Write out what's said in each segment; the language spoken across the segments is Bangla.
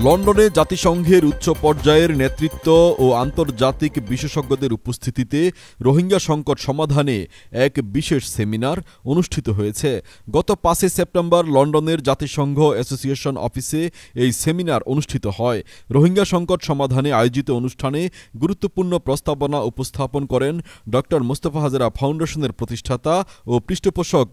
লন্ডনে জাতিসংঘের উচ্চ পর্যায়ের নেতৃত্ব ও আন্তর্জাতিক বিশেষজ্ঞদের উপস্থিতিতে রোহিঙ্গা সংকট সমাধানে এক বিশেষ সেমিনার অনুষ্ঠিত হয়েছে। গত ৫ সেপ্টেম্বর লন্ডনের জাতিসংঘ অ্যাসোসিয়েশন অফিসে এই সেমিনার অনুষ্ঠিত হয়। রোহিঙ্গা সংকট সমাধানে আয়োজিত অনুষ্ঠানে গুরুত্বপূর্ণ প্রস্তাবনা উপস্থাপন করেন ড. মোস্তফা হাজেরা ফাউন্ডেশনের প্রতিষ্ঠাতা ও পৃষ্ঠপোষক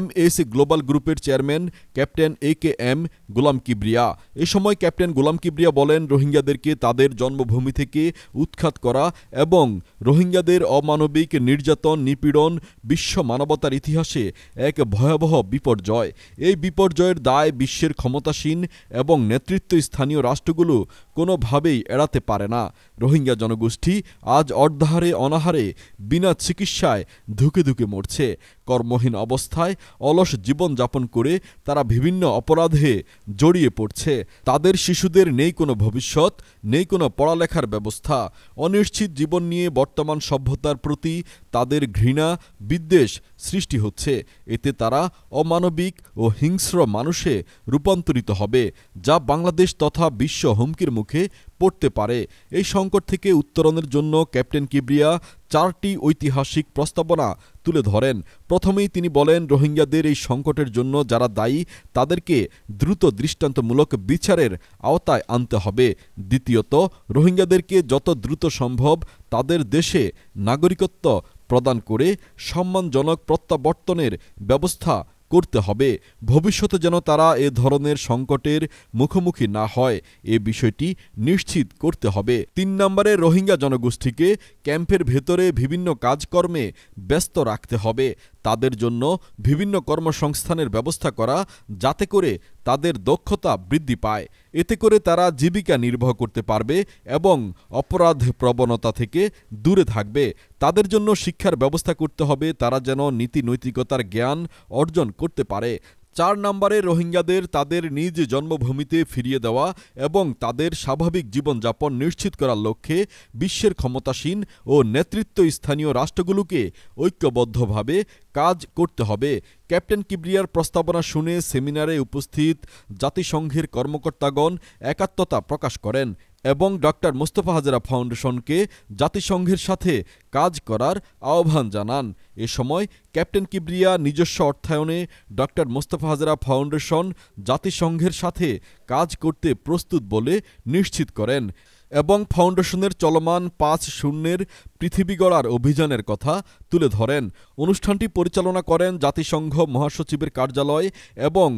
MS গ্লোবাল গ্রুপের চেয়ারম্যান ক্যাপ্টেন AK.M. গোলাম কিবরিয়া। এ সময় ক্যাপ্টেন গোলাম কিবরিয়া বলেন, রোহিঙ্গাদেরকে তাদের জন্মভূমি থেকে উৎখাত করা এবং রোহিঙ্গাদের অমানবিক নির্যাতন নিপীড়ন বিশ্ব মানবতার ইতিহাসে এক ভয়াবহ বিপর্যয়। এই বিপর্যয়ের দায় বিশ্বের ক্ষমতাসীন এবং নেতৃত্বস্থানীয় রাষ্ট্রগুলো কোনোভাবেই এড়াতে পারে না। রোহিঙ্গা জনগোষ্ঠী আজ অর্ধাহারে অনাহারে বিনা চিকিৎসায় ধুকে ধুকে মরছে। কর্মহীন অবস্থায় অলস জীবনযাপন করে তারা বিভিন্ন অপরাধে জড়িয়ে পড়ছে। তাদের শিশুদের নেই কোনো ভবিষ্যৎ, নেই কোনো পড়ালেখার ব্যবস্থা। অনিশ্চিত জীবন নিয়ে বর্তমান সভ্যতার প্রতি তাদের ঘৃণা বিদ্বেষ সৃষ্টি হচ্ছে। এতে তারা অমানবিক ও হিংস্র মানুষে রূপান্তরিত হবে, যা বাংলাদেশ তথা বিশ্ব হুমকির মুখে পড়তে পারে। এই সংকট থেকে উত্তরণের জন্য ক্যাপ্টেন কিবরিয়া 4টি ঐতিহাসিক প্রস্তাবনা তুলে ধরেন। প্রথমেই তিনি বলেন, রোহিঙ্গাদের এই সংকটের জন্য যারা দায়ী তাদেরকে দ্রুত দৃষ্টান্তমূলক বিচারের আওতায় আনতে হবে। দ্বিতীয়ত, রোহিঙ্গাদেরকে যত দ্রুত সম্ভব তাদের দেশে নাগরিকত্ব প্রদান করে সম্মানজনক প্রত্যাবর্তনের ব্যবস্থা করতে হবে। ভবিষ্যতে যেন তারা এ ধরনের সংকটের মুখোমুখি না হয়, এ বিষয়টি নিশ্চিত করতে হবে। 3 নম্বরে, রোহিঙ্গা জনগোষ্ঠীকে ক্যাম্পের ভেতরে বিভিন্ন কাজকর্মে ব্যস্ত রাখতে হবে। তাদের জন্য বিভিন্ন কর্মসংস্থানের ব্যবস্থা করা, যাতে করে তাদের দক্ষতা বৃদ্ধি পায়। এতে করে তারা জীবিকা নির্বাহ করতে পারবে এবং অপরাধ প্রবণতা থেকে দূরে থাকবে। তাদের জন্য শিক্ষার ব্যবস্থা করতে হবে, তারা যেন নীতি নৈতিকতার জ্ঞান অর্জন করতে পারে। 4 নম্বরে, রোহিঙ্গাদের তাদের নিজ জন্মভূমিতে ফিরিয়ে দেওয়া এবং তাদের স্বাভাবিক জীবনযাপন নিশ্চিত করার লক্ষ্যে বিশ্বের ক্ষমতাসীন ও নেতৃত্বস্থানীয় রাষ্ট্রগুলোকে ঐক্যবদ্ধভাবে কাজ করতে হবে। ক্যাপ্টেন কিবরিয়ার প্রস্তাবনা শুনে সেমিনারে উপস্থিত জাতিসংঘের কর্মকর্তাগণ একাত্মতা প্রকাশ করেন এবং ড. মোস্তফা হাজেরা ফাউন্ডেশনকে জাতিসংঘের সাথে কাজ করার আহ্বান জানান। এ সময় ক্যাপ্টেন কিবরিয়া নিজস্ব অর্থায়নে ড. মোস্তফা হাজেরা ফাউন্ডেশন জাতিসংঘের সাথে কাজ করতে প্রস্তুত বলে নিশ্চিত করেন এবং ফাউন্ডেশনের চলমান 5-0 পৃথিবী গড়ার অভিযানের কথা তুলে ধরেন। অনুষ্ঠানটি পরিচালনা করেন জাতিসংঘ মহাসচিবের কার্যালয় এবং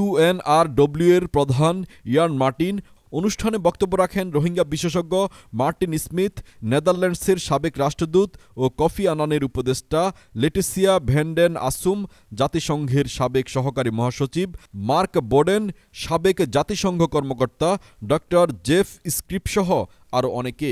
UNRW এর প্রধান ইয়ান মার্টিন। অনুষ্ঠানে বক্তব্য রাখেন রোহিঙ্গা বিশেষজ্ঞ মার্টিন স্মিথ, নেদারল্যান্ডসের সাবেক রাষ্ট্রদূত ও কফি আনানের উপদেষ্টা লেটিসিয়া ভ্যান্ডেন আসুম, জাতিসংঘের সাবেক সহকারী মহাসচিব মার্ক বোডেন, সাবেক জাতিসংঘ কর্মকর্তা ড. জেফ স্ক্রিপসহ আরও অনেকে।